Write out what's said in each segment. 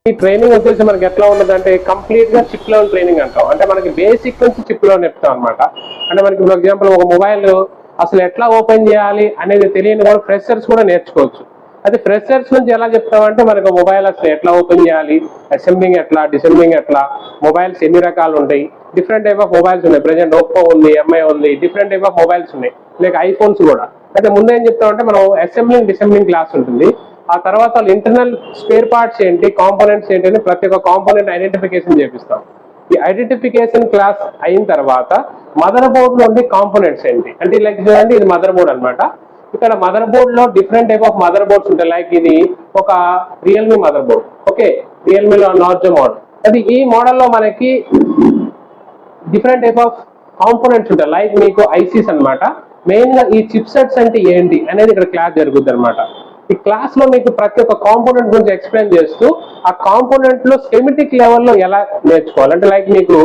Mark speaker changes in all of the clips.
Speaker 1: ఈ ట్రైనింగ్ వచ్చేసి మనకి ఎట్లా ఉండదంటే కంప్లీట్ గా చిప్ లెవెల్ ట్రైనింగ్ అంటాం. అంటే మనకి బేసిక్ నుంచి చిప్ లెవెల్ చెప్తాం అనమాట. అంటే మనకి ఫర్ ఎగ్జాంపుల్ ఒక మొబైల్ అసలు ఎట్లా ఓపెన్ చేయాలి అనేది తెలియని కూడా ఫ్రెషర్స్ కూడా నేర్చుకోవచ్చు. అది ఫ్రెషర్స్ నుంచి ఎలా చెప్తామంటే మనకు మొబైల్ అసలు ఎట్లా ఓపెన్ చేయాలి, అసెంబ్లింగ్ ఎట్లా, డిసెంబ్లింగ్ ఎట్లా, మొబైల్స్ ఎన్ని రకాలు ఉంటాయి, డిఫరెంట్ టైప్ ఆఫ్ మొబైల్స్ ఉన్నాయి. ప్రెసెంట్ ఒప్పో ఉంది, ఎంఐ ఉంది, డిఫరెంట్ టైప్ ఆఫ్ మొబైల్స్ ఉన్నాయి, లైక్ ఐఫోన్స్ కూడా. అయితే ముందు ఏం చెప్తామంటే మనం అసెంబ్లింగ్ డిసెంబ్లింగ్ క్లాస్ ఉంటుంది. ఆ తర్వాత వాళ్ళు ఇంటర్నల్ స్పేర్ పార్ట్స్ ఏంటి, కాంపోనెంట్స్ ఏంటి అని ప్రతి ఒక్క కాంపోనెంట్ ఐడెంటిఫికేషన్ చేపిస్తాం. ఈ ఐడెంటిఫికేషన్ క్లాస్ అయిన తర్వాత మదర్ బోర్డ్ లో ఉండే కాంపోనెంట్స్ ఏంటి అంటే లైక్ చూడండి, ఇది మదర్ బోర్డ్ అనమాట. ఇక్కడ మదర్ బోర్డ్ లో different type of motherboards ఉంటాయి. లైక్ ఇది ఒక రియల్మీ మదర్ బోర్డ్, ఓకే, రియల్మీలో నార్జో మోడల్. అది ఈ మోడల్లో మనకి డిఫరెంట్ టైప్ ఆఫ్ కాంపోనెంట్స్ ఉంటాయి, లైక్ మీకు ఐసీస్ అనమాట. మెయిన్ గా ఈ చిప్ సెట్స్ అంటే ఏంటి అనేది ఇక్కడ క్లాస్ జరుగుతుంది అనమాట. ఈ క్లాస్ లో మీకు ప్రతి ఒక్క కాంపోనెంట్ గురించి ఎక్స్ప్లెయిన్ చేస్తూ ఆ కాంపోనెంట్ లో స్కెమెటిక్ లెవెల్లో ఎలా నేర్చుకోవాలి అంటే లైక్ మీకు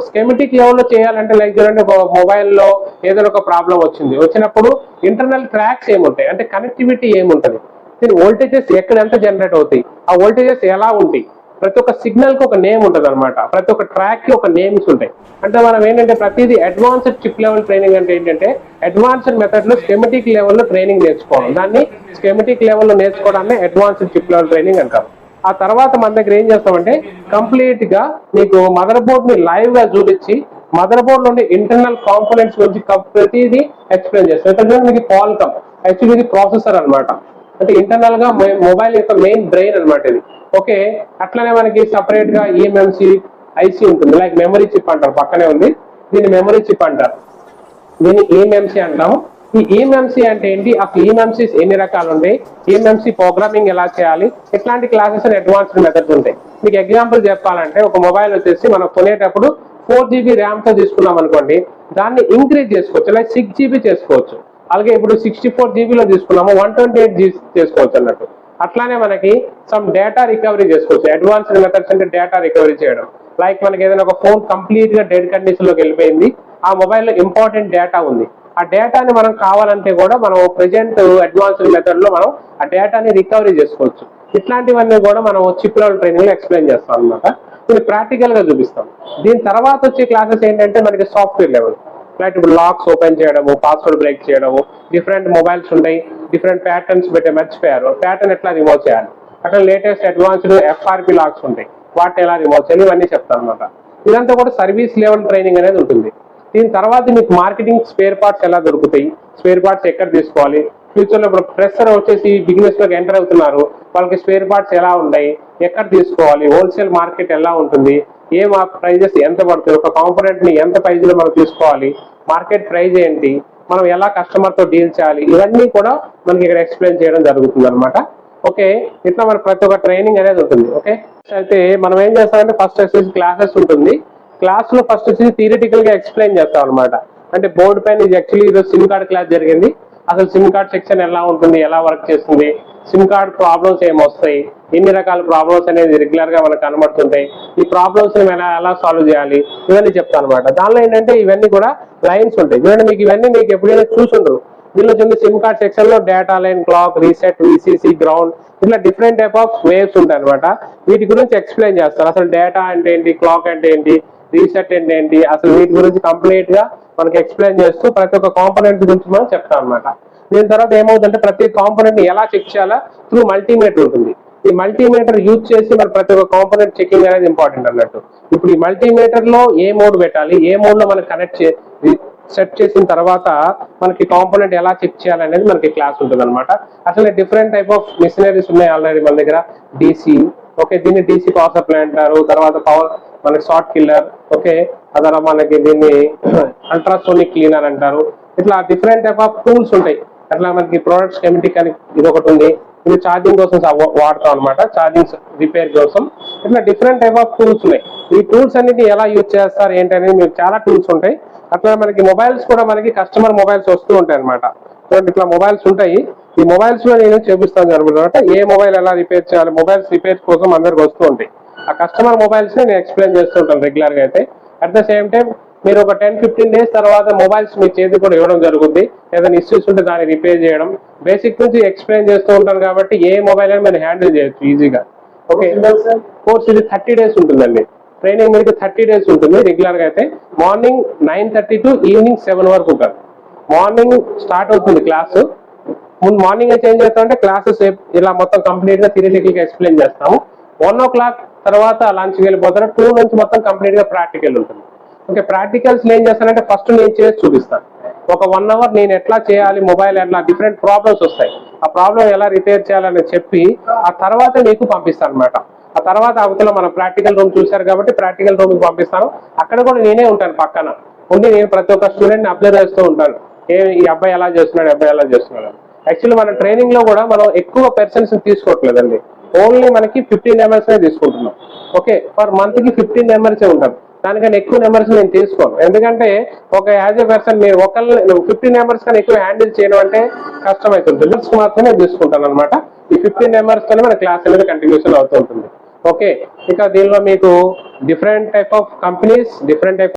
Speaker 1: స్కెమెటిక్ లెవెల్లో చేయాలంటే లైక్ చూడండి, ఒక మొబైల్లో ఏదైనా ఒక ప్రాబ్లం వచ్చినప్పుడు ఇంటర్నల్ ట్రాక్స్ ఏముంటాయి అంటే కనెక్టివిటీ ఏముంటది, దీని వోల్టేజెస్ ఎక్కడ ఎంత జనరేట్ అవుతాయి, ఆ వోల్టేజెస్ ఎలా ఉంటాయి, ప్రతి ఒక్క సిగ్నల్ కి ఒక నేమ్ ఉంటుంది అనమాట. ప్రతి ఒక్క ట్రాక్ కి ఒక నేమ్స్ ఉంటాయి. అంటే మనం ఏంటంటే ప్రతిదీ అడ్వాన్స్డ్ చిప్ లెవెల్ ట్రైనింగ్ అంటే ఏంటంటే అడ్వాన్స్డ్ మెథడ్ లో స్కెమెటిక్ లెవెల్లో ట్రైనింగ్ నేర్చుకోవడం. దాన్ని స్కెమెటిక్ లెవెల్లో నేర్చుకోవడాన్ని అడ్వాన్స్డ్ చిప్ లెవెల్ ట్రైనింగ్ అంటారు. ఆ తర్వాత మన దగ్గర ఏం చేస్తామంటే కంప్లీట్ గా మీకు మదర్ బోర్డ్ ని లైవ్ గా చూపించి మదర్ బోర్డ్ నుండి ఇంటర్నల్ కాంపోనెంట్స్ గురించి ప్రతిదీ ఎక్స్ప్లెయిన్ చేస్తాం. ఇక్కడ మీకు క్వాల్కమ్ యాక్చువల్లీ ఇది ప్రాసెసర్ అనమాట. అంటే ఇంటర్నల్ గా మొబైల్ యొక్క మెయిన్ బ్రెయిన్ అనమాట ఇది, ఓకే. అట్లనే మనకి సపరేట్ గా ఈఎంఎంసి ఐసీ ఉంటుంది, లైక్ మెమరీ చిప్ అంటారు, పక్కనే ఉంది, దీన్ని మెమరీ చిప్ అంటారు, దీన్ని ఈఎంఎంసి అంటాము. ఈ ఈఎంఎంసి అంటే ఏంటి, ఆ ఈఎంఎంసి ఎన్ని రకాలు ఉంటాయి, ఈఎంఎంసి ప్రోగ్రామింగ్ ఎలా చేయాలి, ఇట్లాంటి క్లాసెస్ అండ్ అడ్వాన్స్డ్ మెథడ్స్ ఉంటాయి. మీకు ఎగ్జాంపుల్ చెప్పాలంటే ఒక మొబైల్ వచ్చేసి మనం కొనేటప్పుడు 4GB ర్యామ్ తో తీసుకున్నాం అనుకోండి, దాన్ని ఇంక్రీజ్ చేసుకోవచ్చు, లైక్ 6GB చేసుకోవచ్చు. అలాగే ఇప్పుడు 64GB తీసుకున్నాము, 128GB చేసుకోవచ్చు అన్నట్టు. అట్లానే మనకి సమ్ డేటా రికవరీ చేసుకోవచ్చు. అడ్వాన్స్డ్ మెథడ్స్ అంటే డేటా రికవరీ చేయడం, లైక్ మనకి ఏదైనా ఒక ఫోన్ కంప్లీట్ గా డెడ్ కండిషన్ లోకి వెళ్ళిపోయింది, ఆ మొబైల్లో ఇంపార్టెంట్ డేటా ఉంది, ఆ డేటాని మనం కావాలంటే కూడా మనం ప్రెజెంట్ అడ్వాన్స్డ్ మెథడ్ లో మనం ఆ డేటాని రికవరీ చేసుకోవచ్చు. ఇట్లాంటివన్నీ కూడా మనం చిప్ లెవెల్ ట్రైనింగ్ లో ఎక్స్ప్లెయిన్ చేస్తాం అనమాట. ఇది ప్రాక్టికల్ గా చూపిస్తాం. దీని తర్వాత వచ్చే క్లాసెస్ ఏంటంటే మనకి సాఫ్ట్వేర్ లెవెల్, లైక్ ఇప్పుడు లాక్స్ ఓపెన్ చేయడము, పాస్వర్డ్ బ్రేక్ చేయడము, డిఫరెంట్ మొబైల్స్ ఉంటాయి, డిఫరెంట్ ప్యాటర్న్స్ పెట్టే మర్చిపోయారు, ప్యాటర్న్ ఎట్లా రిమూవ్ చేయాలి, అట్లా లేటెస్ట్ అడ్వాన్స్డ్ ఎఫ్ఆర్పి లాక్స్ ఉంటాయి, వాటిని ఎలా రిమూవ్ చేయాలి, ఇవన్నీ చెప్తాను అనమాట. ఇదంతా కూడా సర్వీస్ లెవెల్ ట్రైనింగ్ అనేది ఉంటుంది. దీని తర్వాత మీకు మార్కెటింగ్ స్పేర్ పార్ట్స్ ఎలా దొరుకుతాయి, స్పేర్ పార్ట్స్ ఎక్కడ తీసుకోవాలి, ఫ్యూచర్ లో ఇప్పుడు ఫ్రెషర్ వచ్చేసి బిజినెస్ లోకి ఎంటర్ అవుతున్నారు, వాళ్ళకి స్పేర్ పార్ట్స్ ఎలా ఉంటాయి, ఎక్కడ తీసుకోవాలి, హోల్సేల్ మార్కెట్ ఎలా ఉంటుంది, ఏం ప్రైజెస్ ఎంత పడుతుంది, ఒక కాంపోనెంట్ ని ఎంత ప్రైజ్ లో మనం తీసుకోవాలి, మార్కెట్ ప్రైజ్ ఏంటి, మనం ఎలా కస్టమర్ తో డీల్ చేయాలి, ఇవన్నీ కూడా మనకి ఇక్కడ ఎక్స్ప్లెయిన్ చేయడం జరుగుతుంది అనమాట. ఓకే, ఇట్లా మనకి ప్రతి ఒక్క ట్రైనింగ్ అనేది ఉంటుంది. ఓకే, అయితే మనం ఏం చేస్తామంటే ఫస్ట్ వచ్చేసి క్లాసెస్ ఉంటుంది. క్లాస్ లో ఫస్ట్ వచ్చేసి థియరిటికల్ గా ఎక్స్ప్లెయిన్ చేస్తాం అనమాట. అంటే బోర్డు పైన ఇది యాక్చువల్లీ ఈరోజు సిమ్ కార్డ్ క్లాస్ జరిగింది, అసలు సిమ్ కార్డ్ సెక్షన్ ఎలా ఉంటుంది, ఎలా వర్క్ చేస్తుంది, సిమ్ కార్డ్ ప్రాబ్లమ్స్ ఏమొస్తాయి, ఎన్ని రకాల ప్రాబ్లమ్స్ అనేది రెగ్యులర్ గా మనకు కనబడుతుంటాయి, ఈ ప్రాబ్లమ్స్ ఎలా సాల్వ్ చేయాలి, ఇవన్నీ చెప్తాను అనమాట. దానిలో ఏంటంటే ఇవన్నీ కూడా లైన్స్ ఉంటాయి. చూడండి, మీకు ఇవన్నీ మీకు ఎప్పుడైనా చూసుండరు. దీనిలో చూడండి, సిమ్ కార్డ్ సెక్షన్ లో data line, clock, reset, VCC, ground, ఇట్లా డిఫరెంట్ టైప్ ఆఫ్ వేవ్స్ ఉంటాయి అనమాట. వీటి గురించి ఎక్స్ప్లెయిన్ చేస్తారు. అసలు డేటా అంటే ఏంటి, క్లాక్ అంటే ఏంటి, రీసెట్ అంటే ఏంటి, అసలు వీటి గురించి కంప్లీట్ గా మనకి ఎక్స్ప్లెయిన్ చేస్తూ ప్రతి ఒక్క కాంపోనెంట్ గురించి మనం చెప్తాం అనమాట. దీని తర్వాత ఏమవుతుందంటే ప్రతి కాంపోనెంట్ ని ఎలా చెక్ చేయాలా త్రూ మల్టీమీటర్ ఉంటుంది. ఈ మల్టీమీటర్ యూజ్ చేసి మరి ప్రతి ఒక్క కాంపోనెంట్ చెకింగ్ అనేది ఇంపార్టెంట్ అన్నట్టు. ఇప్పుడు ఈ మల్టీమీటర్ లో ఏ మోడ్ పెట్టాలి, ఏ మోడ్ లో మనం కనెక్ట్ సెట్ చేసిన తర్వాత మనకి కాంపోనెంట్ ఎలా చెక్ చేయాలనేది మనకి క్లాస్ ఉంటుంది అనమాట. అసలు డిఫరెంట్ టైప్ ఆఫ్ మిషనరీస్ ఉన్నాయి ఆల్రెడీ మన దగ్గర. డీసీ, ఓకే, దీన్ని డీసీ పవర్ సప్లై అంటారు. తర్వాత పవర్ మనకి షార్ట్ కిల్లర్, ఓకే, అదన మనకి దీన్ని అల్ట్రాసోనిక్ క్లీనర్ అంటారు. ఇట్లా డిఫరెంట్ టైప్ ఆఫ్ టూల్స్ ఉంటాయి. అట్లా మనకి ప్రొడక్ట్స్ కెమిటిక్ అని ఇది ఒకటి ఉంది, ఇది ఛార్జింగ్ కోసం వాడతాం అనమాట, ఛార్జింగ్ రిపేర్ కోసం. ఇట్లా డిఫరెంట్ టైప్ ఆఫ్ టూల్స్ ఉన్నాయి. ఈ టూల్స్ అన్నిటి ఎలా యూజ్ చేస్తారు ఏంటనేది మీకు చాలా టూల్స్ ఉంటాయి. అట్లా మనకి మొబైల్స్ కూడా మనకి కస్టమర్ మొబైల్స్ వస్తూ ఉంటాయి అనమాట. ఇట్లా మొబైల్స్ ఉంటాయి. ఈ మొబైల్స్ లో నేను చూపిస్తాను అనమాట, ఏ మొబైల్ ఎలా రిపేర్ చేయాలి, మొబైల్స్ రిపేర్ కోసం అందరికి వస్తూ ఉంటాయి. ఆ కస్టమర్ మొబైల్స్ ని నేను ఎక్స్ప్లెయిన్ చేస్తూ ఉంటాను రెగ్యులర్ గా. అయితే అట్ ద సేమ్ టైం మీరు ఒక 10-15 days తర్వాత మొబైల్స్ మీ చేతి కూడా ఇవ్వడం జరుగుతుంది. ఏదైనా ఇష్యూస్ ఉంటే దాన్ని రిపేర్ చేయడం, బేసిక్ నుంచి ఎక్స్ప్లెయిన్ చేస్తూ ఉంటాను కాబట్టి ఏ మొబైల్ అయినా మీరు హ్యాండిల్ చేయొచ్చు ఈజీగా. ఓకే, కోర్స్ ఇది 30 days ఉంటుందండి. ట్రైనింగ్ మీకు 30 days ఉంటుంది రెగ్యులర్ గా అయితే. మార్నింగ్ 9:30 to ఈవినింగ్ 7 వరకు కాదు. మార్నింగ్ స్టార్ట్ అవుతుంది క్లాసు. ముందు మార్నింగ్ అయితే ఏం చేస్తామంటే క్లాసెస్ ఇలా మొత్తం కంప్లీట్ గా థియరిటికల్ గా ఎక్స్ప్లెయిన్ చేస్తాము. 1 o'clock తర్వాత లంచ్కి వెళ్ళిపోతారు. 2 నుంచి మొత్తం కంప్లీట్ గా ప్రాక్టికల్ ఉంటుంది. ఓకే, ప్రాక్టికల్స్ ఏం చేస్తానంటే ఫస్ట్ నేను చేసి చూపిస్తాను. ఒక 1 hour నేను ఎట్లా చేయాలి, మొబైల్ ఎట్లా డిఫరెంట్ ప్రాబ్లమ్స్ వస్తాయి, ఆ ప్రాబ్లం ఎలా రిపేర్ చేయాలని చెప్పి ఆ తర్వాత మీకు పంపిస్తాను అనమాట. ఆ తర్వాత అవతల మన ప్రాక్టికల్ రూమ్ చూశారు కాబట్టి ప్రాక్టికల్ రూమ్ కి పంపిస్తాను. అక్కడ కూడా నేనే ఉంటాను పక్కన ఉండి నేను ప్రతి ఒక్క స్టూడెంట్ ని అబ్జర్వ్ చేస్తూ ఉంటాను. ఈ అబ్బాయి ఎలా చేస్తున్నాడు, అబ్బాయి ఎలా చేస్తున్నాడు. యాక్చువల్లీ మన ట్రైనింగ్ లో కూడా మనం ఎక్కువ పర్సన్స్ తీసుకోవట్లేదండి. ఓన్లీ మనకి 15 members తీసుకుంటున్నాం. ఓకే, పర్ మంత్ కి 15 members ఉంటారు. దానికన్నా ఎక్కువ నెంబర్స్ నేను తీసుకోను. ఎందుకంటే ఒక యాజ్ ఎ పర్సన్ మీరు ఒకళ్ళు 15 members కన్నా ఎక్కువ హ్యాండిల్ చేయడం అంటే కష్టమవుతుంది. రిజల్ట్స్ మాత్రమే తీసుకుంటాను అనమాట. ఈ 15 members తోనే మన క్లాస్ అనేది కంటిన్యూషన్ అవుతూ ఉంటుంది. ఓకే, ఇక దీనిలో మీకు different type of companies, different type